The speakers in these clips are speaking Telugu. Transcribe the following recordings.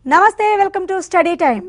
నమస్తే, వెల్కమ్ టు స్టడీ టైం.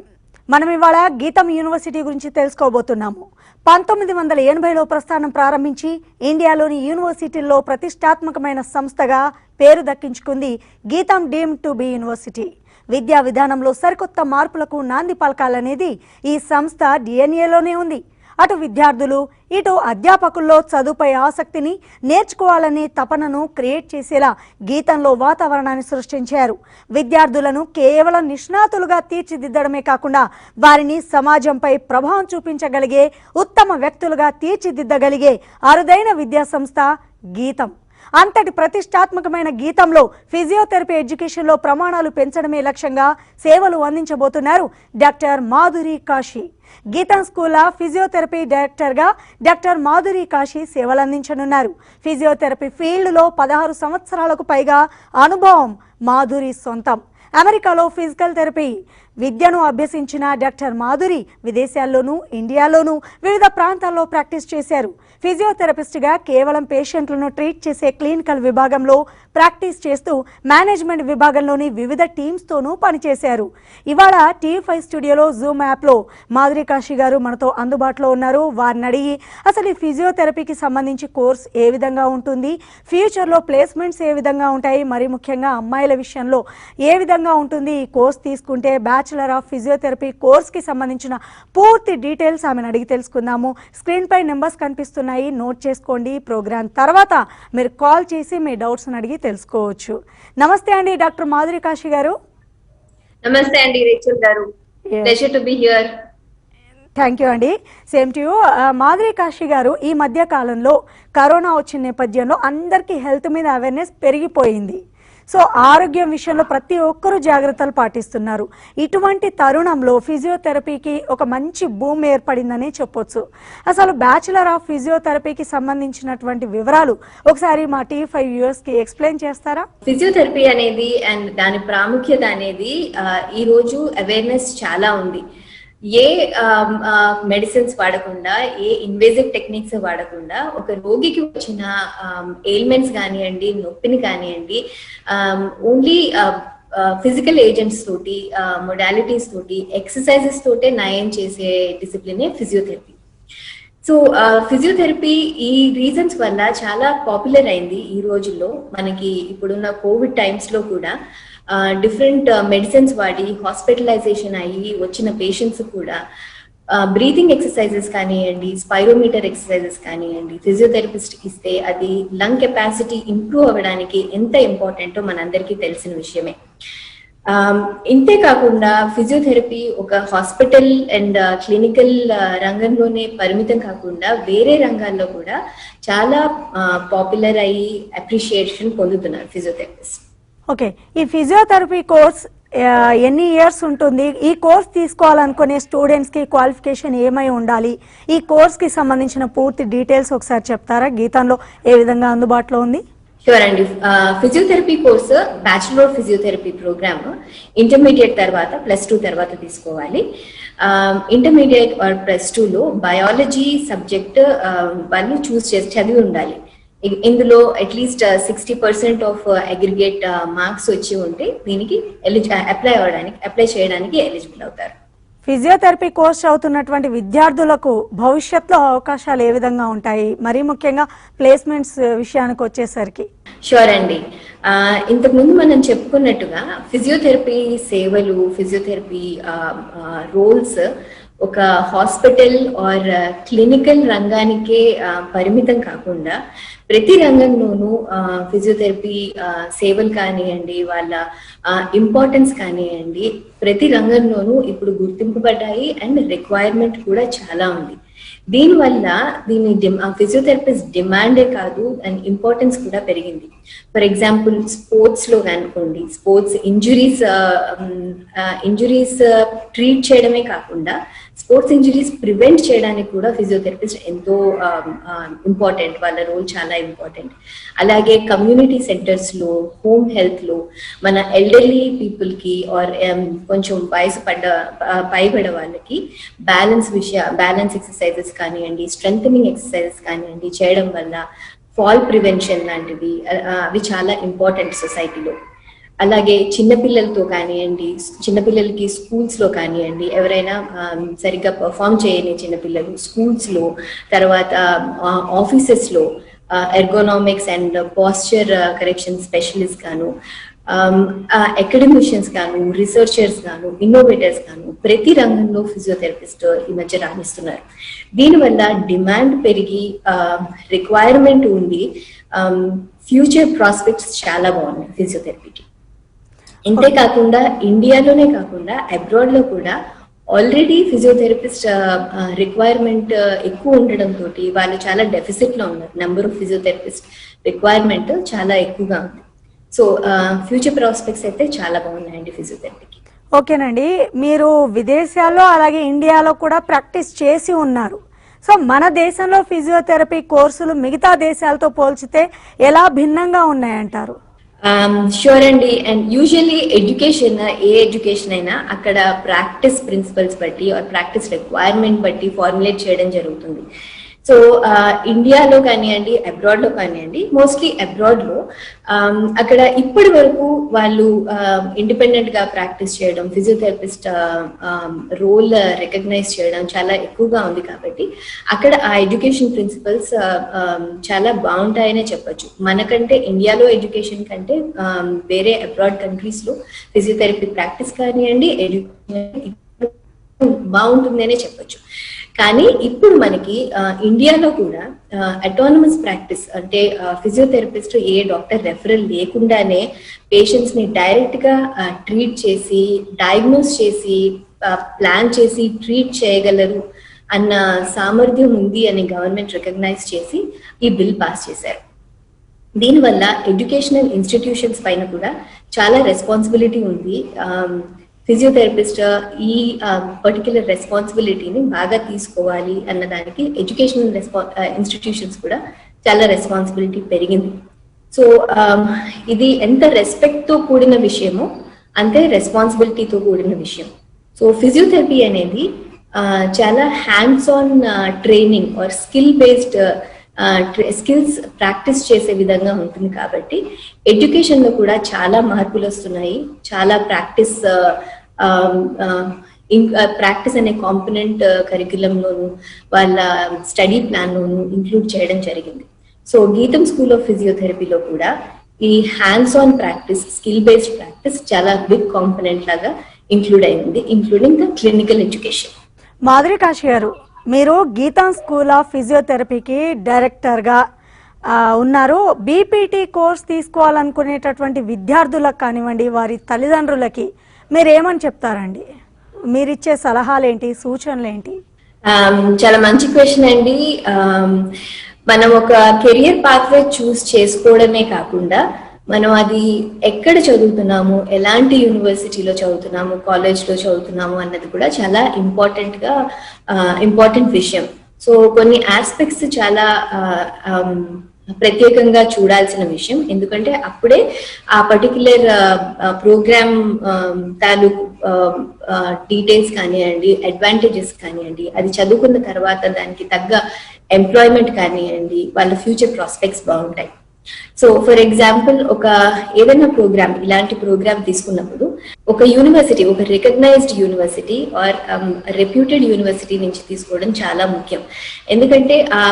మనం ఇవాళ గీతం యూనివర్సిటీ గురించి తెలుసుకోబోతున్నాము. 1980లో ప్రస్థానం ప్రారంభించి ఇండియాలోని యూనివర్సిటీల్లో ప్రతిష్టాత్మకమైన సంస్థగా పేరు దక్కించుకుంది గీతం డీమ్డ్ టు బి యూనివర్సిటీ. విద్యా విధానంలో సరికొత్త మార్పులకు నాంది పలకాలనేది ఈ సంస్థ డిఎన్ఏలోనే ఉంది. అటు విద్యార్థులు ఇటు అధ్యాపకుల్లో చదువుపై ఆసక్తిని, నేర్చుకోవాలనే తపనను క్రియేట్ చేసేలా గీతంలో వాతావరణాన్ని సృష్టించారు. విద్యార్థులను కేవలం నిష్ణాతులుగా తీర్చిదిద్దడమే కాకుండా వారిని సమాజంపై ప్రభావం చూపించగలిగే ఉత్తమ వ్యక్తులుగా తీర్చిదిద్దగలిగే అరుదైన విద్యా సంస్థ గీతం. అంతటి ప్రతిష్టాత్మకమైన గీతంలో ఫిజియోథెరపీ ఎడ్యుకేషన్లో ప్రమాణాలు పెంచడమే లక్ష్యంగా సేవలు అందించబోతున్నారు డాక్టర్ మాధురి కాశీ. గీతం స్కూల్ ఫిజియోథెరపీ డైరెక్టర్గా డాక్టర్ మాధురి కాశీ సేవలు అందించనున్నారు. ఫిజియోథెరపీ ఫీల్డ్లో 16 సంవత్సరాలకు పైగా అనుభవం మాధురి సొంతం. అమెరికాలో ఫిజికల్ థెరపీ విద్యను అభ్యసించిన డాక్టర్ మాధురి విదేశాల్లోనూ ఇండియాలోనూ వివిధ ప్రాంతాల్లో ప్రాక్టీస్ చేశారు. ఫిజియోథెరపిస్ట్గా కేవలం పేషెంట్లను ట్రీట్ చేసే క్లినికల్ విభాగంలో ప్రాక్టీస్ చేస్తూ మేనేజ్మెంట్ విభాగంలోని వివిధ టీమ్స్తోనూ పనిచేశారు. ఇవాళ టీవీ5 స్టూడియోలో జూమ్ యాప్లో మాధురి కాశీ గారు మనతో అందుబాటులో ఉన్నారు. వారిని అడిగి అసలు ఈ ఫిజియోథెరపీకి సంబంధించి కోర్స్ ఏ విధంగా ఉంటుంది, ఫ్యూచర్లో ప్లేస్మెంట్స్ ఏ విధంగా ఉంటాయి, మరి ముఖ్యంగా అమ్మాయిల విషయంలో ఏ విధంగా ఉంటుంది, ఈ కోర్స్ తీసుకుంటే బ్యాచిలర్ ఆఫ్ ఫిజియోథెరపీ కోర్స్కి సంబంధించిన పూర్తి డీటెయిల్స్ ఆమెను అడిగి తెలుసుకుందాము. స్క్రీన్పై నెంబర్స్ కనిపిస్తున్నాయి, నోట్ చేసుకోండి. ప్రోగ్రామ్ తర్వాత మీరు కాల్ చేసి మీ డౌట్స్ని అడిగి తెలుసుకోవచ్చు. నమస్తే అండి డాక్టర్ మాధురి కాశీ గారు. నమస్తే అండి రేచల్ గారు. Pleasure to be here. Thank you అండి. Same to you. Madhuri Kashi గారు, ఈ మధ్య కాలంలో కరోనా వచ్చిన నేపథ్యంలో అందరికీ హెల్త్ మీద అవేర్నెస్ పెరిగిపోయింది. సో ఆరోగ్యం విషయంలో ప్రతి ఒక్కరూ జాగ్రత్తలు పాటిస్తున్నారు. ఇటువంటి తరుణంలో ఫిజియోథెరపీకి ఒక మంచి భూమి ఏర్పడిందని చెప్పొచ్చు. అసలు బ్యాచిలర్ ఆఫ్ ఫిజియోథెరపీకి సంబంధించినటువంటి వివరాలు ఒకసారి మా టీవీ5 వ్యూవర్స్కి ఎక్స్ప్లెయిన్ చేస్తారా? ఫిజియోథెరపీ అనేది అండ్ దాని ప్రాముఖ్యత అనేది ఈ రోజు అవేర్నెస్ చాలా ఉంది. ఏ మెడిసిన్స్ వాడకుండా, ఏ ఇన్వేజివ్ టెక్నిక్స్ వాడకుండా ఒక రోగికి వచ్చిన ఎయిల్మెంట్స్ కానివ్వండి, నొప్పిని కానివ్వండి, ఓన్లీ ఫిజికల్ ఏజెంట్స్ తోటి, మొడాలిటీస్ తోటి, ఎక్సర్సైజెస్ తోటే నయం చేసే డిసిప్లినే ఫిజియోథెరపీ. సో ఫిజియోథెరపీ ఈ రీజన్స్ వల్ల చాలా పాపులర్ అయింది ఈ రోజుల్లో. మనకి ఇప్పుడున్న కోవిడ్ టైమ్స్ లో కూడా డిఫరెంట్ మెడిసిన్స్ వాడి హాస్పిటలైజేషన్ అయ్యి వచ్చిన పేషెంట్స్ కూడా బ్రీతింగ్ ఎక్సర్సైజెస్ కానివ్వండి, స్పైరోమీటర్ ఎక్సర్సైజెస్ కానివ్వండి, ఫిజియోథెరపిస్ట్ ఇస్తే అది లంగ్ కెపాసిటీ ఇంప్రూవ్ అవ్వడానికి ఎంత ఇంపార్టెంటో మనందరికీ తెలిసిన విషయమే. ఇంతే కాకుండా ఫిజియోథెరపీ ఒక హాస్పిటల్ అండ్ క్లినికల్ రంగంలోనే పరిమితం కాకుండా వేరే రంగాల్లో కూడా చాలా పాపులర్ అయ్యి అప్రిషియేషన్ పొందుతున్నారు ఫిజియోథెరపిస్ట్. ఓకే, ఈ ఫిజియోథెరపీ కోర్స్ ఎన్ని ఇయర్స్ ఉంటుంది? ఈ కోర్స్ తీసుకోవాలనుకునే స్టూడెంట్స్కి క్వాలిఫికేషన్ ఏమై ఉండాలి? ఈ కోర్స్కి సంబంధించిన పూర్తి డీటెయిల్స్ ఒకసారి చెప్తారా? గీతంలో ఏ విధంగా అందుబాటులో ఉంది? షూర్ అండి. Physiotherapy course bachelor physiotherapy program intermediate తర్వాత +2 తర్వాత తీసుకోవాలి. ఇంటర్మీడియట్ ఆర్ +2లో బయాలజీ సబ్జెక్ట్ వాళ్ళు చూస్ చేసి చదివి ఉండాలి. ఇందులో అట్లీస్ట్ 60% ఆఫ్ అగ్రిగేట్ మార్క్స్ వచ్చి ఉంటే దీనికి అప్లై చేయడానికి ఎలిజిబుల్ అవుతారు. ఫిజియోథెరపీ కోర్స్ చదువుతున్నటువంటి విద్యార్థులకు భవిష్యత్తులో అవకాశాలు ఏ విధంగా ఉంటాయి, మరీ ముఖ్యంగా ప్లేస్మెంట్స్ విషయానికి వచ్చేసరికి? షూర్ అండి. ఇంతకుముందు మనం చెప్పుకున్నట్టుగా ఫిజియోథెరపీ సేవలు, ఫిజియోథెరపీ రోల్స్ ఒక హాస్పిటల్ ఆర్ క్లినికల్ రంగానికే పరిమితం కాకుండా ప్రతి రంగంలోనూ ఫిజియోథెరపీ సేవలు కానివ్వండి, వాళ్ళ ఇంపార్టెన్స్ కానివ్వండి, ప్రతి రంగంలోనూ ఇప్పుడు గుర్తింపబడ్డాయి అండ్ రిక్వైర్మెంట్ కూడా చాలా ఉంది. దీనివల్ల ఫిజియోథెరపిస్ట్ డిమాండే కాదు అండ్ ఇంపార్టెన్స్ కూడా పెరిగింది. ఫర్ ఎగ్జాంపుల్ స్పోర్ట్స్ లో అనుకోండి, స్పోర్ట్స్ ఇంజురీస్ ట్రీట్ చేయడమే కాకుండా స్పోర్ట్స్ ఇంజరీస్ ప్రివెంట్ చేయడానికి కూడా ఫిజియోథెరపిస్ట్ ఎంతో ఇంపార్టెంట్, వాళ్ళ రోల్ చాలా ఇంపార్టెంట్. అలాగే కమ్యూనిటీ సెంటర్స్ లో, హోమ్ హెల్త్ లో మన ఎల్డర్లీ పీపుల్ కి ఆర్ కొంచెం వయసు పైబడ వాళ్ళకి బ్యాలెన్స్ ఎక్సర్సైజెస్ కానివ్వండి, స్ట్రెంథనింగ్ ఎక్సర్సైజెస్ కానివ్వండి చేయడం వల్ల ఫాల్ ప్రివెన్షన్ లాంటివి అవి చాలా ఇంపార్టెంట్ సొసైటీలో. అలాగే చిన్నపిల్లలతో కానివ్వండి, చిన్నపిల్లలకి స్కూల్స్ లో కానివ్వండి, ఎవరైనా సరిగ్గా పర్ఫామ్ చేయని చిన్నపిల్లలు స్కూల్స్ లో, తర్వాత ఆఫీసెస్ లో ergonomics and posture correction specialist గాను, అకాడమిషియన్స్ గాను, రీసెర్చర్స్ గాను, ఇన్నోవేటర్స్ గాను ప్రతి రంగంలో ఫిజియోథెరపిస్ట్ ఈ మధ్య రాణిస్తున్నారు. దీనివల్ల డిమాండ్ పెరిగి రిక్వైర్మెంట్ ఉండి ఫ్యూచర్ ప్రాస్పెక్ట్స్ చాలా బాగున్నాయి ఫిజియోథెరపీకి. ఇంతేకాకుండా ఇండియాలోనే కాకుండా అబ్రాడ్ లో కూడా ఆల్రెడీ ఫిజియోథెరపిస్ట్ రిక్వైర్మెంట్ ఎక్కువ ఉండడంతో వాళ్ళు చాలా డెఫిసిట్ లో ఉన్నారు. నెంబర్ ఆఫ్ ఫిజియోథెరపిస్ట్ రిక్వైర్మెంట్ చాలా ఎక్కువగా ఉంది. సో ఫ్యూచర్ ప్రాస్పెక్ట్స్ అయితే చాలా బాగున్నాయండి ఫిజియోథెరపీకి. ఓకేనండి, మీరు విదేశాల్లో అలాగే ఇండియాలో కూడా ప్రాక్టీస్ చేసి ఉన్నారు. సో మన దేశంలో ఫిజియోథెరపీ కోర్సులు మిగతా దేశాలతో పోల్చితే ఎలా భిన్నంగా ఉన్నాయంటారు? షూర్ అండి. అండ్ యూజువల్లీ ఏ ఎడ్యుకేషన్ అయినా అక్కడ ప్రాక్టీస్ ప్రిన్సిపల్స్ బట్టి ఆర్ ప్రాక్టీస్ రిక్వైర్మెంట్ బట్టి ఫార్ములేట్ చేయడం జరుగుతుంది. సో ఇండియాలో కానివ్వండి, అబ్రాడ్ లో కానివ్వండి, మోస్ట్లీ అబ్రాడ్ లో అక్కడ ఇప్పటి వరకు వాళ్ళు ఇండిపెండెంట్ గా ప్రాక్టీస్ చేయడం, ఫిజియోథెరపిస్ట్ రోల్ రికగ్నైజ్ చేయడం చాలా ఎక్కువగా ఉంది. కాబట్టి అక్కడ ఆ ఎడ్యుకేషన్ ప్రిన్సిపల్స్ చాలా బాగుంటాయనే చెప్పొచ్చు. మనకంటే ఇండియాలో ఎడ్యుకేషన్ కంటే వేరే అబ్రాడ్ కంట్రీస్ లో ఫిజియోథెరపీ ప్రాక్టీస్ కానివ్వండి, ఎడ్యుకేషన్ బాగుంటుందనే చెప్పొచ్చు. కానీ ఇప్పుడు మనకి ఇండియాలో కూడా అటానమస్ ప్రాక్టీస్ అంటే ఫిజియోథెరపిస్ట్ ఏ డాక్టర్ రెఫరల్ లేకుండానే పేషెంట్స్ ని డైరెక్ట్ గా ట్రీట్ చేసి, డయాగ్నోస్ చేసి, ప్లాన్ చేసి ట్రీట్ చేయగలరు అన్న సామర్థ్యం ఉంది అని గవర్నమెంట్ రికగ్నైజ్ చేసి ఈ బిల్ పాస్ చేశారు. దీనివల్ల ఎడ్యుకేషనల్ ఇన్స్టిట్యూషన్స్ పైన కూడా చాలా రెస్పాన్సిబిలిటీ ఉంది. ఫిజియోథెరపిస్ట్ ఈ పర్టిక్యులర్ రెస్పాన్సిబిలిటీని బాగా తీసుకోవాలి అన్నదానికి ఎడ్యుకేషనల్ ఇన్స్టిట్యూషన్స్ కూడా చాలా రెస్పాన్సిబిలిటీ పెరిగింది. సో ఇది ఎంత రెస్పెక్ట్ తో కూడిన విషయమో అంతే రెస్పాన్సిబిలిటీతో కూడిన విషయం. సో ఫిజియోథెరపీ అనేది చాలా hands on training are skill based skills practice చేసే విధంగా ఉంటుంది. కాబట్టి ఎడ్యుకేషన్ లో కూడా చాలా మార్పులు వస్తున్నాయి. చాలా ప్రాక్టీస్ అనే కాంపోనెంట్ కరిక్యులంలోను వాళ్ళ స్టడీ ప్లాన్ లోను ఇంక్లూడ్ చేయడం జరిగింది. సో గీతం స్కూల్ ఆఫ్ ఫిజియోథెరపీలో కూడా ఈ hands on practice, skill based practice చాలా బిగ్ కాంపోనెంట్ లాగా ఇంక్లూడ్ అయింది, including the clinical education. Madhuri Kashi గారు, మీరు గీతం స్కూల్ ఆఫ్ ఫిజియోథెరపీకి డైరెక్టర్గా ఉన్నారు. బీపీటీ కోర్స్ తీసుకోవాలనుకునేటటువంటి విద్యార్థులకు కానివ్వండి, వారి తల్లిదండ్రులకి మీరు ఏమని చెప్తారండి? మీరిచ్చే సలహాలు ఏంటి, సూచనలు ఏంటి? చాలా మంచి క్వశ్చన్ అండి. మనం ఒక కెరియర్ పాత్వే చూస్ చేసుకోవడమే కాకుండా మనం అది ఎక్కడ చదువుతున్నాము, ఎలాంటి యూనివర్సిటీలో చదువుతున్నాము, కాలేజ్లో చదువుతున్నాము అన్నది కూడా చాలా ఇంపార్టెంట్ విషయం. సో కొన్ని ఆస్పెక్ట్స్ చాలా ప్రత్యేకంగా చూడాల్సిన విషయం. ఎందుకంటే అప్పుడే ఆ పర్టిక్యులర్ ప్రోగ్రామ్ తాలూకు డీటెయిల్స్ కానివ్వండి, అడ్వాంటేజెస్ కానివ్వండి, అది చదువుకున్న తర్వాత దానికి తగ్గ ఎంప్లాయ్మెంట్ కానివ్వండి, వాళ్ళ ఫ్యూచర్ ప్రాస్పెక్ట్స్ బాగుంటాయి. సో ఫర్ ఎగ్జాంపుల్ ఏదైనా ప్రోగ్రామ్, ఇలాంటి ప్రోగ్రామ్ తీసుకున్నప్పుడు ఒక యూనివర్సిటీ, ఒక recognised university or reputed university నుంచి తీసుకోవడం చాలా ముఖ్యం. ఎందుకంటే ఆ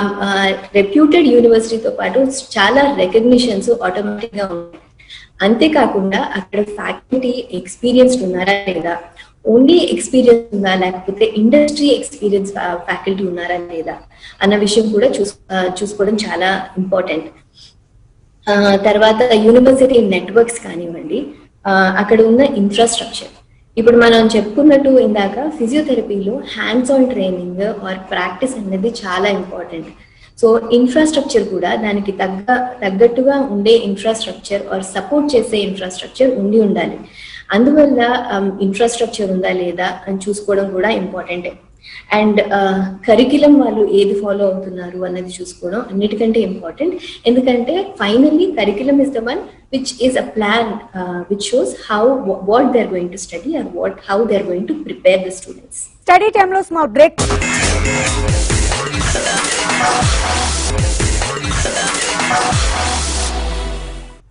రెప్యూటెడ్ యూనివర్సిటీతో పాటు చాలా రికగ్నిషన్స్ ఆటోమేటిక్ గా ఉంటాయి. అంతేకాకుండా అక్కడ ఫ్యాకల్టీ ఎక్స్పీరియన్స్డ్ ఉన్నారా లేదా, ఓన్లీ ఎక్స్పీరియన్స్ ఉందా లేకపోతే ఇండస్ట్రీ ఎక్స్పీరియన్స్ ఫ్యాకల్టీ ఉన్నారా లేదా అన్న విషయం కూడా చూసుకోవడం చాలా ఇంపార్టెంట్. తర్వాత యూనివర్సిటీ నెట్వర్క్స్ కానివ్వండి, అక్కడ ఉన్న ఇన్ఫ్రాస్ట్రక్చర్. ఇప్పుడు మనం చెప్పుకున్నట్టు ఇందాక ఫిజియోథెరపీలో hands on training or practice అనేది చాలా ఇంపార్టెంట్. సో ఇన్ఫ్రాస్ట్రక్చర్ కూడా దానికి తగ్గట్టుగా ఉండే ఇన్ఫ్రాస్ట్రక్చర్ ఆర్ సపోర్ట్ చేసే ఇన్ఫ్రాస్ట్రక్చర్ ఉండాలి. అందువల్ల ఇన్ఫ్రాస్ట్రక్చర్ ఉందా లేదా అని చూసుకోవడం కూడా ఇంపార్టెంటే. అండ్ కరిక్యులం వాళ్ళు ఏది ఫాలో అవుతున్నారు అన్నది చూసుకోవడం అన్నిటికంటే ఇంపార్టెంట్. ఎందుకంటే finally curriculum is the one which is a plan which shows what they are going to study and how they are going to prepare the students. Study టైంలో స్మాల్ బ్రేక్.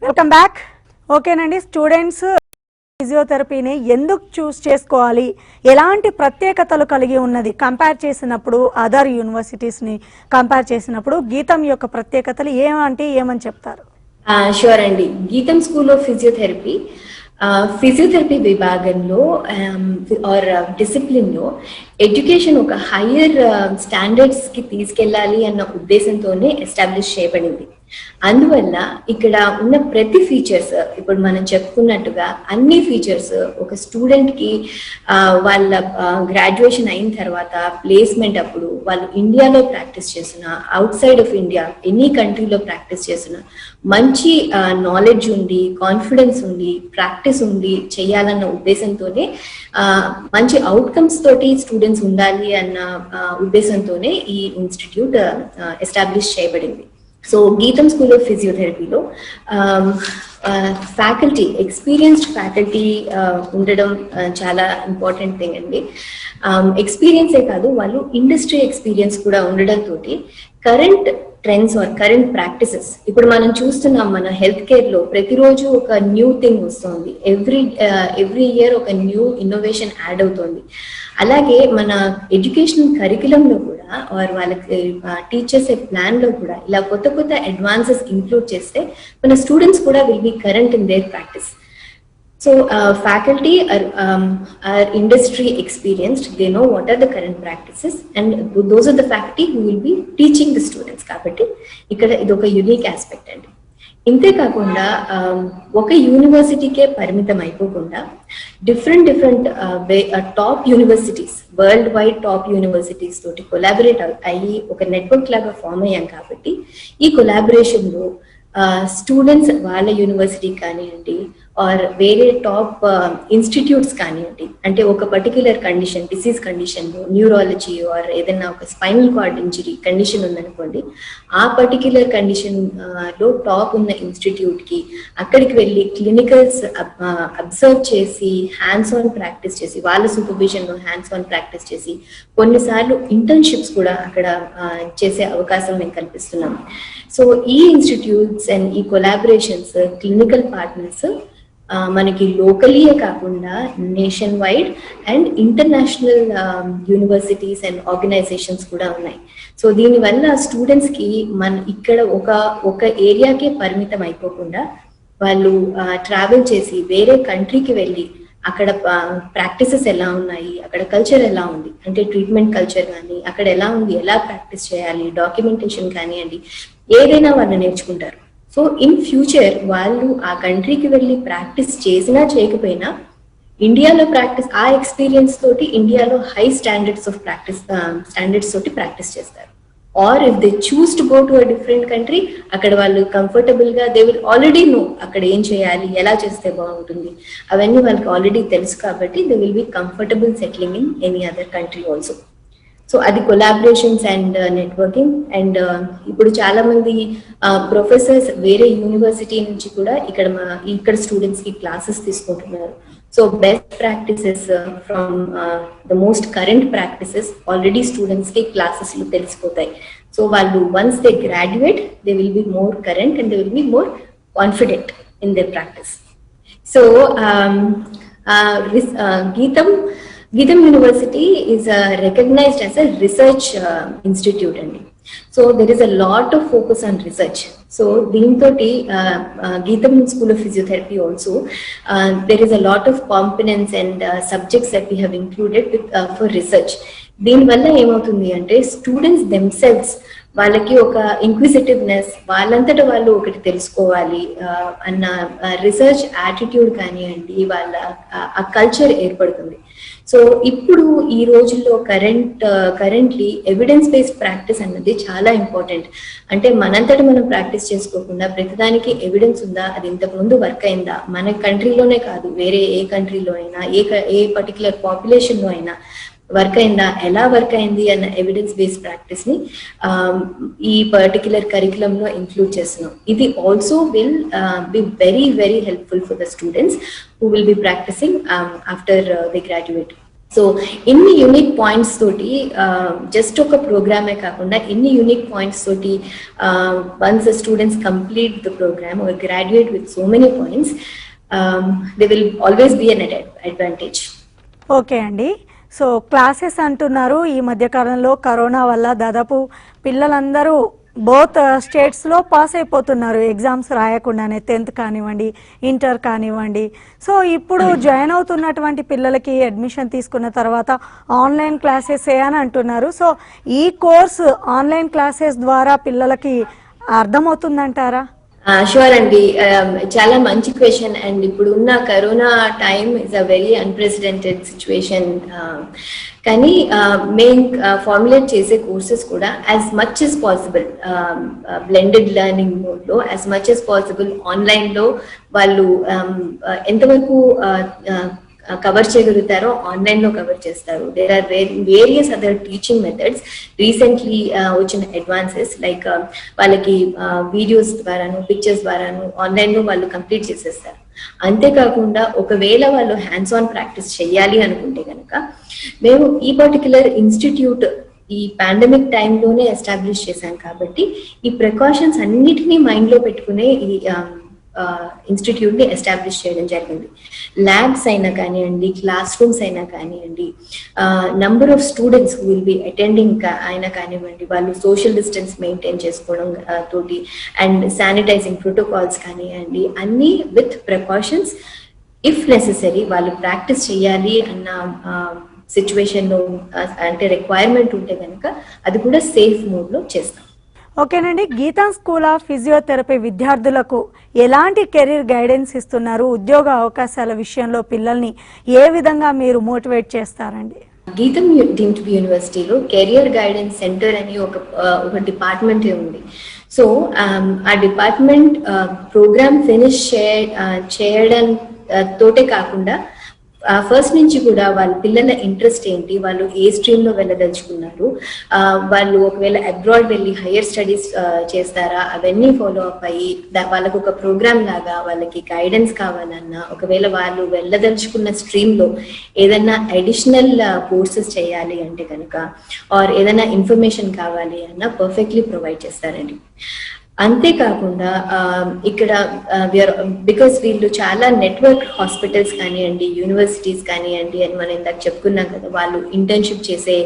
Welcome back. ఓకేనండి, స్టూడెంట్స్ ఫిజియోథెరపీని ఎందుకు చూస్ చేసుకోవాలి, ఎలాంటి ప్రత్యేకతలు కలిగి ఉన్నది కంపేర్ చేసినప్పుడు, అదర్ యూనివర్సిటీస్ని కంపేర్ చేసినప్పుడు గీతం యొక్క ప్రత్యేకతలు ఏమని చెప్తారు? షూర్ అండి. గీతం స్కూల్ ఆఫ్ ఫిజియోథెరపీ విభాగంలో ఆర్ డిసిప్లిన్ లో ఎడ్యుకేషన్ ఒక హయ్యర్ స్టాండర్డ్స్ కి తీసుకెళ్లాలి అన్న ఉద్దేశంతోనే ఎస్టాబ్లిష్ చేయబడింది. అందువల్ల ఇక్కడ ఉన్న ప్రతి ఫీచర్స్, ఇప్పుడు మనం చెప్పుకున్నట్టుగా అన్ని ఫీచర్స్ ఒక స్టూడెంట్ కి వాళ్ళ గ్రాడ్యుయేషన్ అయిన తర్వాత ప్లేస్మెంట్ అప్పుడు వాళ్ళు ఇండియాలో ప్రాక్టీస్ చేసిన, out side of India any కంట్రీలో ప్రాక్టీస్ చేసిన, మంచి నాలెడ్జ్ ఉండి, కాన్ఫిడెన్స్ ఉండి, ప్రాక్టీస్ ఉండి చేయాలన్న ఉద్దేశంతోనే, మంచి అవుట్కమ్స్ తోటి స్టూడెంట్స్ ఉండాలి అన్న ఉద్దేశంతోనే ఈ ఇన్స్టిట్యూట్ ఎస్టాబ్లిష్ చేయబడింది. సో గీతం స్కూల్ ఆఫ్ ఫిజియోథెరపీలో ఫ్యాకల్టీ, ఎక్స్పీరియన్స్డ్ ఫ్యాకల్టీ ఉండడం చాలా ఇంపార్టెంట్ థింగ్ అండి. ఎక్స్పీరియన్సే కాదు, వాళ్ళు ఇండస్ట్రీ ఎక్స్పీరియన్స్ కూడా ఉండడంతో current trends or current practices, ఇప్పుడు మనం చూస్తున్నాం మన హెల్త్ కేర్ లో ప్రతిరోజు ఒక న్యూ థింగ్ వస్తుంది, ఎవ్రీ ఇయర్ ఒక న్యూ ఇన్నోవేషన్ యాడ్ అవుతుంది. అలాగే మన ఎడ్యుకేషనల్ కరిక్యులంలో కూడా ఆర్ వాళ్ళకి టీచ్ చేసే ప్లాన్ లో కూడా ఇలా కొత్త కొత్త అడ్వాన్సెస్ ఇంక్లూడ్ చేస్తే మన స్టూడెంట్స్ కూడా will be current in there practice. So faculty are industry experienced, they know what are the current practices and those are the faculty who will be teaching the students. కాబట్టి ఇక్కడ ఇది ఒక యూనిక్ ఆస్పెక్ట్ అండి. ఇంతే కాకుండా ఒక యూనివర్సిటీకే పరిమితం అయిపోకుండా different top universities, world wide top universities తోటి కొలాబరేట్ అయ్యి ఒక నెట్వర్క్ లాగా ఫామ్ అయ్యాం. కాబట్టి ఈ కొలాబరేషన్ లో స్టూడెంట్స్ వాళ్ళ యూనివర్సిటీ కానివ్వండి ఆర్ వేరే టాప్ ఇన్స్టిట్యూట్స్ కానివ్వండి, అంటే ఒక పర్టిక్యులర్ కండిషన్, డిసీజ్ కండిషన్ లో న్యూరాలజీ ఆర్ ఏదైనా ఒక స్పైనల్ కార్డ్ ఇంజరీ కండిషన్ ఉందనుకోండి, ఆ పర్టిక్యులర్ కండిషన్ లో టాప్ ఉన్న ఇన్స్టిట్యూట్ కి అక్కడికి వెళ్ళి క్లినికల్స్ అబ్జర్వ్ చేసి హ్యాండ్స్ ఆన్ ప్రాక్టీస్ చేసి, వాళ్ళ సూపర్విజన్ లో హ్యాండ్స్ ఆన్ ప్రాక్టీస్ చేసి, కొన్నిసార్లు ఇంటర్న్షిప్స్ కూడా అక్కడ చేసే అవకాశం మేము కల్పిస్తున్నాం. సో ఈ ఇన్స్టిట్యూట్స్ అండ్ ఈ కొలాబరేషన్స్, క్లినికల్ పార్ట్నర్స్ మనకి లోకలీయే కాకుండా nation wide and international universities and organisations కూడా ఉన్నాయి. సో దీనివల్ల స్టూడెంట్స్ కి ఇక్కడ ఒక ఏరియాకే పరిమితం అయిపోకుండా వాళ్ళు ట్రావెల్ చేసి వేరే కంట్రీకి వెళ్ళి అక్కడ ప్రాక్టీసెస్ ఎలా ఉన్నాయి, అక్కడ కల్చర్ ఎలా ఉంది, అంటే ట్రీట్మెంట్ కల్చర్ కానీ అక్కడ ఎలా ఉంది, ఎలా ప్రాక్టీస్ చేయాలి, డాక్యుమెంటేషన్ కానివ్వండి, ఏదైనా వాళ్ళు నేర్చుకుంటారు. సో ఇన్ ఫ్యూచర్ వాళ్ళు ఆ కంట్రీకి వెళ్ళి ప్రాక్టీస్ చేసినా చేయకపోయినా ఇండియాలో ప్రాక్టీస్, ఆ ఎక్స్పీరియన్స్ తోటి ఇండియాలో హై స్టాండర్డ్స్ తోటి ప్రాక్టీస్ చేస్తారు. Or if they choose to go to a different country, అక్కడ వాళ్ళు కంఫర్టబుల్ గా దే విల్ ఆల్రెడీ నో అక్కడ ఏం చేయాలి, ఎలా చేస్తే బాగుంటుంది, అవన్నీ వాళ్ళకి ఆల్రెడీ తెలుసు. కాబట్టి they will be comfortable settling in any other country also. So అది కొలాబరేషన్స్ అండ్ నెట్వర్కింగ్. అండ్ ఇప్పుడు చాలా మంది ప్రొఫెసర్స్ వేరే యూనివర్సిటీ నుంచి కూడా ఇక్కడ స్టూడెంట్స్ కి క్లాసెస్ తీసుకుంటున్నారు. So best practices from the most current practices already students కి క్లాసెస్ లో తెలిసిపోతాయి. సో వాళ్ళు once they graduate they will be more current and they will be more confident in there practice. So Geetham University is recognized as a research institute andi. So there is a lot of focus on research. So deentoti Geetham School of Physiotherapy also there is a lot of components and subjects that we have included for research. దీని వల్ల ఏమవుతుంది అంటే స్టూడెంట్స్ దెమ్సెల్వ్స్ వాళ్ళకి ఒక ఇంక్విజిటివ్నెస్, వాళ్ళంతటా వాళ్ళు ఒకటి తెలుసుకోవాలి అన్న రీసెర్చ్ యాటిట్యూడ్ కానివ్వండి, వాళ్ళ ఆ కల్చర్ ఏర్పడుతుంది. సో ఇప్పుడు ఈ రోజుల్లో కరెంట్లీ ఎవిడెన్స్ బేస్డ్ ప్రాక్టీస్ అన్నది చాలా ఇంపార్టెంట్. అంటే మనంతట మనం ప్రాక్టీస్ చేసుకోకుండా ప్రతిదానికి ఎవిడెన్స్ ఉందా, అది ఇంతకు ముందు వర్క్ అయిందా, మన కంట్రీలోనే కాదు వేరే ఏ కంట్రీలో అయినా ఏ పర్టికులర్ పాపులేషన్ లో అయినా వర్క్ అయిందా, ఎలా వర్క్ అయింది అన్న ఎవిడెన్స్ బేస్డ్ ప్రాక్టీస్ ని ఈ పర్టికులర్ కరికులం లో ఇంక్లూడ్ చేస్తున్నాం. ఇది also will be very very helpful for the students who will be practising after they graduate. So ఇన్ని యూనిక్ పాయింట్స్ తోటి జస్ట్ ఒక ప్రోగ్రామే కాకుండా ఇన్ని యూనిక్ పాయింట్స్ తోటి once the students complete the program or graduate with so many points, they will always be an advantage. Okay అండి. సో క్లాసెస్ అంటున్నారు, ఈ మధ్యకాలంలో కరోనా వల్ల దాదాపు పిల్లలందరూ బోత్ స్టేట్స్లో పాస్ అయిపోతున్నారు ఎగ్జామ్స్ రాయకుండానే, 10th కానివ్వండి, ఇంటర్ కానివ్వండి. సో ఇప్పుడు జాయిన్ అవుతున్నటువంటి పిల్లలకి అడ్మిషన్ తీసుకున్న తర్వాత ఆన్లైన్ క్లాసెస్ అని అంటున్నారు. సో ఈ కోర్సు ఆన్లైన్ క్లాసెస్ ద్వారా పిల్లలకి అర్థమవుతుందంటారా? షూర్ అండి, చాలా మంచి క్వశ్చన్. అండ్ ఇప్పుడు ఉన్న corona time is a very unprecedented situation. కానీ మేము ఫార్ములేట్ చేసే కోర్సెస్ కూడా as much as possible blended learning మోడ్లో, యాజ్ మచ్ as పాసిబుల్ ఆన్లైన్లో వాళ్ళు ఎంతవరకు కవర్ చేయగలుగుతారో ఆన్లైన్ లో కవర్ చేస్తారు. There are various other teaching methods. Recently వచ్చిన అడ్వాన్సెస్ లైక్ వాళ్ళకి వీడియోస్ ద్వారాను పిక్చర్స్ ద్వారాను ఆన్లైన్ లో వాళ్ళు కంప్లీట్ చేసేస్తారు. అంతేకాకుండా ఒకవేళ వాళ్ళు హ్యాండ్స్ ఆన్ ప్రాక్టీస్ చేయాలి అనుకుంటే కనుక మేము ఈ పర్టికులర్ ఇన్స్టిట్యూట్ ఈ పాండమిక్ టైంలోనే ఎస్టాబ్లిష్ చేశాం కాబట్టి ఈ ప్రికాషన్స్ అన్నిటినీ మైండ్ లో పెట్టుకునే ఈ ఇన్స్టిట్యూట్ ని ఎస్టాబ్లిష్ చేయడం జరిగింది. ల్యాబ్స్ అయినా కానివ్వండి, క్లాస్ రూమ్స్ అయినా కానివ్వండి, number of students who will B attending అయినా కానివ్వండి, వాళ్ళు సోషల్ డిస్టెన్స్ మెయింటైన్ చేసుకోవడం తోటి అండ్ శానిటైజింగ్ ప్రోటోకాల్స్ కానివ్వండి, అన్ని విత్ ప్రికాషన్స్. ఇఫ్ నెసెసరీ వాళ్ళు ప్రాక్టీస్ చేయాలి అన్న సిచ్యువేషన్ లో అంటే రిక్వైర్మెంట్ ఉంటే కనుక అది కూడా సేఫ్ మోడ్ లో చేస్తాం. ఓకేనండి. గీతం స్కూల్ ఆఫ్ ఫిజియోథెరపీ విద్యార్థులకు ఎలాంటి కెరీర్ గైడెన్స్ ఇస్తున్నారు? ఉద్యోగ అవకాశాల విషయంలో పిల్లల్ని ఏ విధంగా మీరు మోటివేట్ చేస్తారండి? గీతం డీమ్డ్ యూనివర్సిటీలో కెరియర్ గైడెన్స్ సెంటర్ అని ఒక డిపార్ట్మెంట్ ఉంది. సో ఆ డిపార్ట్మెంట్ ప్రోగ్రామ్ ఫినిష్ చేయడం తోటే కాకుండా ఫస్ట్ నుంచి కూడా వాళ్ళ పిల్లల ఇంట్రెస్ట్ ఏంటి, వాళ్ళు ఏ స్ట్రీమ్ లో వెళ్ళదలుచుకున్నారు, వాళ్ళు ఒకవేళ అబ్రాడ్ వెళ్ళి హైయర్ స్టడీస్ చేస్తారా, అవన్నీ ఫాలో అప్ అయ్యి వాళ్ళకు ఒక ప్రోగ్రామ్ లాగా వాళ్ళకి గైడెన్స్ కావాలన్నా, ఒకవేళ వాళ్ళు వెళ్ళదలుచుకున్న స్ట్రీమ్ లో ఏదైనా అడిషనల్ కోర్సెస్ చేయాలి అంటే కనుక ఆర్ ఏదైనా ఇన్ఫర్మేషన్ కావాలి అన్నా పర్ఫెక్ట్లీ ప్రొవైడ్ చేస్తారండి. అంతేకాకుండా ఇక్కడ బికాస్ వీళ్ళు చాలా నెట్వర్క్ హాస్పిటల్స్ కానివ్వండి, యూనివర్సిటీస్ కానివ్వండి అని మనం ఇందాక చెప్పుకున్నాం కదా, వాళ్ళు ఇంటర్న్షిప్ చేసే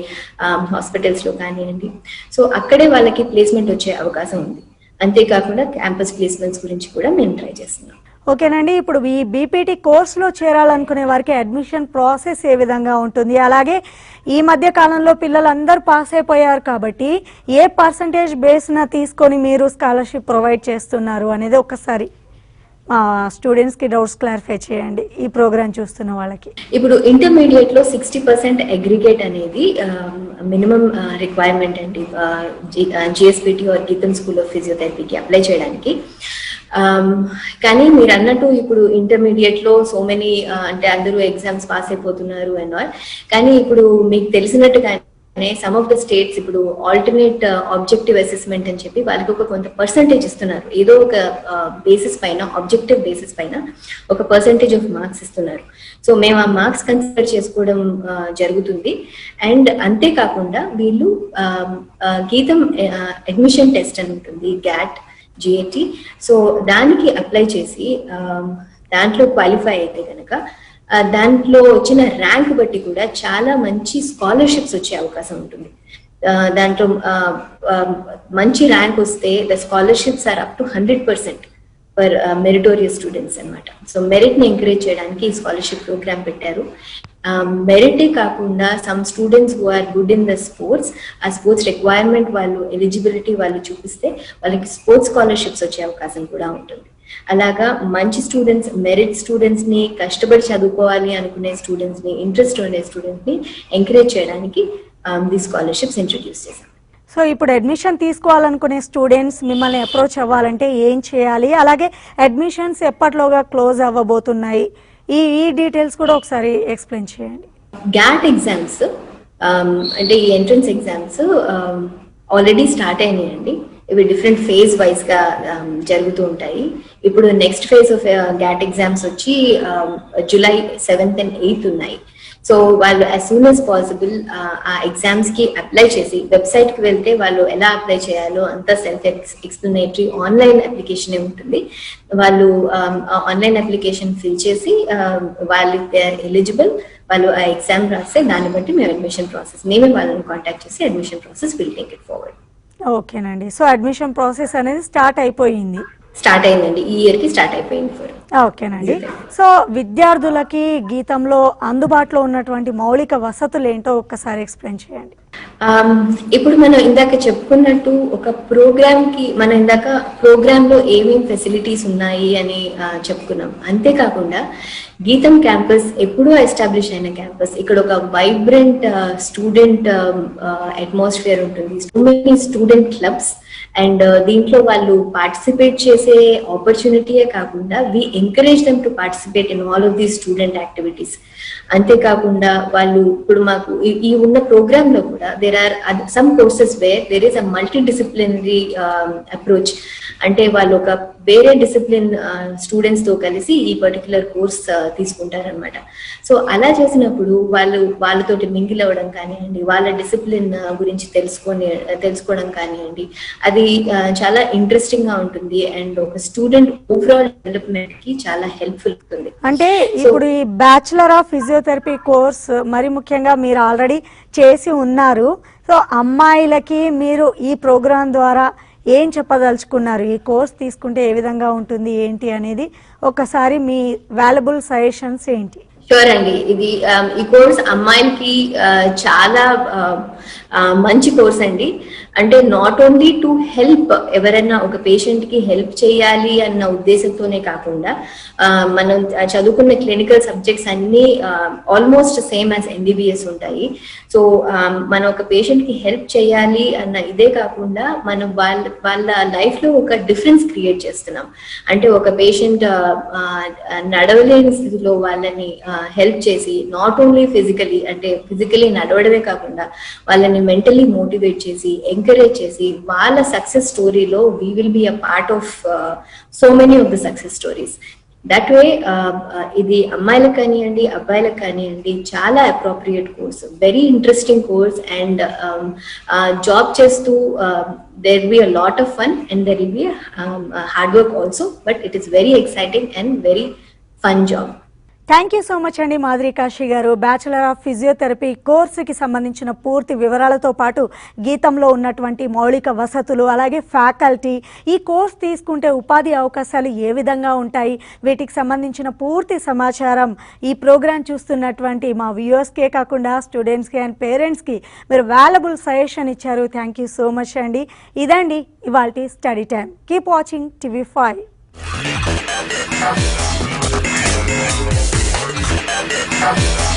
హాస్పిటల్స్ లో కానివ్వండి, సో అక్కడే వాళ్ళకి ప్లేస్మెంట్ వచ్చే అవకాశం ఉంది. అంతేకాకుండా క్యాంపస్ ప్లేస్మెంట్స్ గురించి కూడా మేము ట్రై చేస్తున్నాం. ఓకేనండి. ఇప్పుడు ఈ బీపీటీ కోర్సులో చేరాలనుకునే వారికి అడ్మిషన్ ప్రాసెస్ ఏ విధంగా ఉంటుంది? అలాగే ఈ మధ్య కాలంలో పిల్లలందరూ పాస్ అయిపోయారు కాబట్టి ఏ పర్సంటేజ్ బేస్న తీసుకొని మీరు స్కాలర్షిప్ ప్రొవైడ్ చేస్తున్నారు అనేది ఒకసారి స్టూడెంట్స్కి డౌట్స్ క్లారిఫై చేయండి, ఈ ప్రోగ్రామ్ చూస్తున్న వాళ్ళకి. ఇప్పుడు ఇంటర్మీడియట్ లో 60% అగ్రిగేట్ అనేది మినిమం రిక్వైర్మెంట్ అండి జిఎస్పిటి ఆర్ గీతం స్కూల్ ఆఫ్ ఫిజియోథెరపీకి అప్లై చేయడానికి. కానీ మీరు అన్నట్టు ఇప్పుడు ఇంటర్మీడియట్ లో సో మెనీ అంటే అందరూ ఎగ్జామ్స్ పాస్ అయిపోతున్నారు అండ్ ఆల్, కానీ ఇప్పుడు మీకు తెలిసినట్టుగానే సమ్ ఆఫ్ ద స్టేట్స్ ఇప్పుడు ఆల్టర్నేట్ ఆబ్జెక్టివ్ అసెస్మెంట్ అని చెప్పి వాళ్ళకి ఒక కొంత పర్సంటేజ్ ఇస్తున్నారు. ఏదో ఒక బేసిస్ పైన, ఆబ్జెక్టివ్ బేసిస్ పైన ఒక పర్సంటేజ్ ఆఫ్ మార్క్స్ ఇస్తున్నారు. సో మేము ఆ మార్క్స్ కన్సిడర్ చేసుకోవడం జరుగుతుంది. అండ్ అంతేకాకుండా వీళ్ళు గీతం అడ్మిషన్ టెస్ట్ అని ఉంటుంది, గ్యాట్ GAT. సో దానికి అప్లై చేసి దాంట్లో క్వాలిఫై అయితే కనుక దాంట్లో వచ్చిన ర్యాంక్ బట్టి కూడా చాలా మంచి స్కాలర్షిప్స్ వచ్చే అవకాశం ఉంటుంది. దాంట్లో మంచి ర్యాంక్ వస్తే the scholarships or up to 100% for meritorious students అనమాట. సో మెరిట్ ని ఎంకరేజ్ చేయడానికి ఈ స్కాలర్షిప్ ప్రోగ్రామ్ పెట్టారు. మెరిటే కాకుండా some students who are good in the sports, ఆ స్పోర్ట్స్ రిక్వైర్మెంట్ వాళ్ళు ఎలిజిబిలిటీ వాళ్ళు చూపిస్తే వాళ్ళకి స్పోర్ట్స్ స్కాలర్షిప్స్ వచ్చే అవకాశం కూడా ఉంటుంది. అలాగా మంచి స్టూడెంట్స్, మెరిట్ స్టూడెంట్స్ ని, కష్టపడి చదువుకోవాలి అనుకునే స్టూడెంట్స్ ని, ఇంట్రెస్ట్ ఉండే స్టూడెంట్స్ ని ఎంకరేజ్ చేయడానికి ది స్కాలర్షిప్స్ ఇంట్రడ్యూస్ చేశాం. సో ఇప్పుడు అడ్మిషన్ తీసుకోవాలనుకునే స్టూడెంట్స్ మిమ్మల్ని అప్రోచ్ అవ్వాలంటే ఏం చేయాలి, అలాగే అడ్మిషన్స్ ఎప్పటిలోగా క్లోజ్ అవ్వబోతున్నాయి, ఈ డీటెయిల్స్ కూడా ఒకసారి ఎక్స్ప్లెయిన్ చేయండి. గ్యాట్ ఎగ్జామ్స్ అంటే ఈ ఎంట్రన్స్ ఎగ్జామ్స్ ఆల్రెడీ స్టార్ట్ అయినాయండి. ఇవి డిఫరెంట్ ఫేజ్ వైజ్ గా జరుగుతూ ఉంటాయి. ఇప్పుడు next phase of GAT exams వచ్చి July 7th and 8th ఉన్నాయి. సో వాళ్ళు యాజ్ సూన్ యాజ్ పాసిబుల్ ఆ ఎగ్జామ్స్ కి అప్లై చేసి వెబ్సైట్ కి వెళ్తే వాళ్ళు ఎలా అప్లై చేయాలో అంతా సెల్ఫ్ ఎక్స్ప్లెనేటరీ ఆన్లైన్ అప్లికేషన్ ఉంటుంది. వాళ్ళు ఆన్లైన్ అప్లికేషన్ ఫిల్ చేసి వాళ్ళు దే ఆర్ ఎలిజిబుల్, వాళ్ళు ఆ ఎగ్జామ్ రాస్తే దాన్ని బట్టి మేము అడ్మిషన్ ప్రాసెస్, మేమే వాళ్ళని కాంటాక్ట్ చేసి admission process will take it forward. ఓకేనండి. సో అడ్మిషన్ ప్రాసెస్ అనేది స్టార్ట్ అయిందండి, ఈ ఇయర్ కి స్టార్ట్ అయిపోయింది. ఓకేనండి. సో విద్యార్థులకి గీతంలో అందుబాటులో ఉన్నటువంటి మౌలిక వసతులు ఏంటో ఒక్కసారి ఎక్స్ప్లెయిన్ చేయండి. ఇప్పుడు మనం ఇందాక చెప్పుకున్నట్టు ఒక ప్రోగ్రామ్ కి మనం ఇందాక ప్రోగ్రామ్ లో ఏమేం ఫెసిలిటీస్ ఉన్నాయి అని చెప్పుకున్నాం. అంతేకాకుండా గీతం క్యాంపస్ ఎప్పుడూ ఎస్టాబ్లిష్ అయిన క్యాంపస్. ఇక్కడ ఒక వైబ్రెంట్ స్టూడెంట్ అట్మాస్ఫియర్ ఉంటుంది, స్టూడెంట్ క్లబ్స్, అండ్ దీంట్లో వాళ్ళు పార్టిసిపేట్ చేసే ఆపర్చునిటీయే కాకుండా we encourage them to participate in all of these student activities. అంతేకాకుండా వాళ్ళు ఇప్పుడు మాకు ఈ ఉన్న ప్రోగ్రామ్ లో కూడా there are some courses where there is a multi disciplinary approach. అంటే వాళ్ళు ఒక వేరే డిసిప్లిన్ స్టూడెంట్స్ తో కలిసి ఈ పర్టికులర్ కోర్స్ తీసుకుంటారనమాట. సో అలా చేసినప్పుడు వాళ్ళతోటి మింగిల్ అవ్వడం కానివ్వండి, వాళ్ళ డిసిప్లిన్ గురించి తెలుసుకోవడం కానివ్వండి, అది చాలా ఇంట్రెస్టింగ్ గా ఉంటుంది అండ్ ఒక స్టూడెంట్ ఓవరాల్ డెవలప్మెంట్ కి చాలా హెల్ప్ఫుల్ ఉంటుంది. అంటే ఇప్పుడు ఈ బ్యాచులర్ ఆఫ్ ఫిజియోథెరపీ కోర్స్ మరి ముఖ్యంగా మీరు ఆల్రెడీ చేసి ఉన్నారు. సో అమ్మాయిలకి మీరు ఈ ప్రోగ్రాం ద్వారా ఏం చెప్పదలుచుకున్నారు? ఈ కోర్స్ తీసుకుంటే ఏ విధంగా ఉంటుంది ఏంటి అనేది ఒకసారి మీ వాల్యుబుల్ సజెషన్స్ ఏంటి? షూర్ అండి. ఈ కోర్స్ అమ్మాయిలకి చాలా మంచి కోర్స్ అండి. అంటే నాట్ ఓన్లీ టు హెల్ప్, ఎవరైనా ఒక పేషెంట్ కి హెల్ప్ చేయాలి అన్న ఉద్దేశంతోనే కాకుండా మనం చదువుకున్న క్లినికల్ సబ్జెక్ట్స్ అన్ని ఆల్మోస్ట్ సేమ్ యాజ్ MBBS ఉంటాయి. సో మనం ఒక పేషెంట్ కి హెల్ప్ చేయాలి అన్న ఇదే కాకుండా మనం వాళ్ళ లైఫ్ లో ఒక డిఫరెన్స్ క్రియేట్ చేస్తున్నాం. అంటే ఒక పేషెంట్ నడవలేని స్థితిలో వాళ్ళని హెల్ప్ చేసి నాట్ ఓన్లీ ఫిజికలీ నడవడమే కాకుండా వాళ్ళని మెంటలీ మోటివేట్ చేసి ఎంకరేజ్ చేసి వాళ్ళ సక్సెస్ స్టోరీలో we will be a part of so many of the success stories. That way ఇది అమ్మాయిలకు కానివ్వండి, అబ్బాయిలకు కానివ్వండి చాలా appropriate course, very interesting course. And job చేస్తూ there will be a lot of fun and there will be hard work also, but it is very exciting and very fun job. Thank you so much అండి మాధురి కాశీ గారు. బ్యాచులర్ ఆఫ్ ఫిజియోథెరపీ కోర్సుకి సంబంధించిన పూర్తి వివరాలతో పాటు గీతంలో ఉన్నటువంటి మౌలిక వసతులు, అలాగే ఫ్యాకల్టీ, ఈ కోర్స్ తీసుకుంటే ఉపాధి అవకాశాలు ఏ విధంగా ఉంటాయి, వీటికి సంబంధించిన పూర్తి సమాచారం ఈ ప్రోగ్రాం చూస్తున్నటువంటి మా వ్యూవర్స్కే కాకుండా స్టూడెంట్స్కి అండ్ పేరెంట్స్కి మీరు వాల్యుబుల్ సజెషన్ ఇచ్చారు. థ్యాంక్ యూ సో మచ్ అండి. ఇదండి ఇవాల్టి study time. Keep watching TV5. We'll be right back.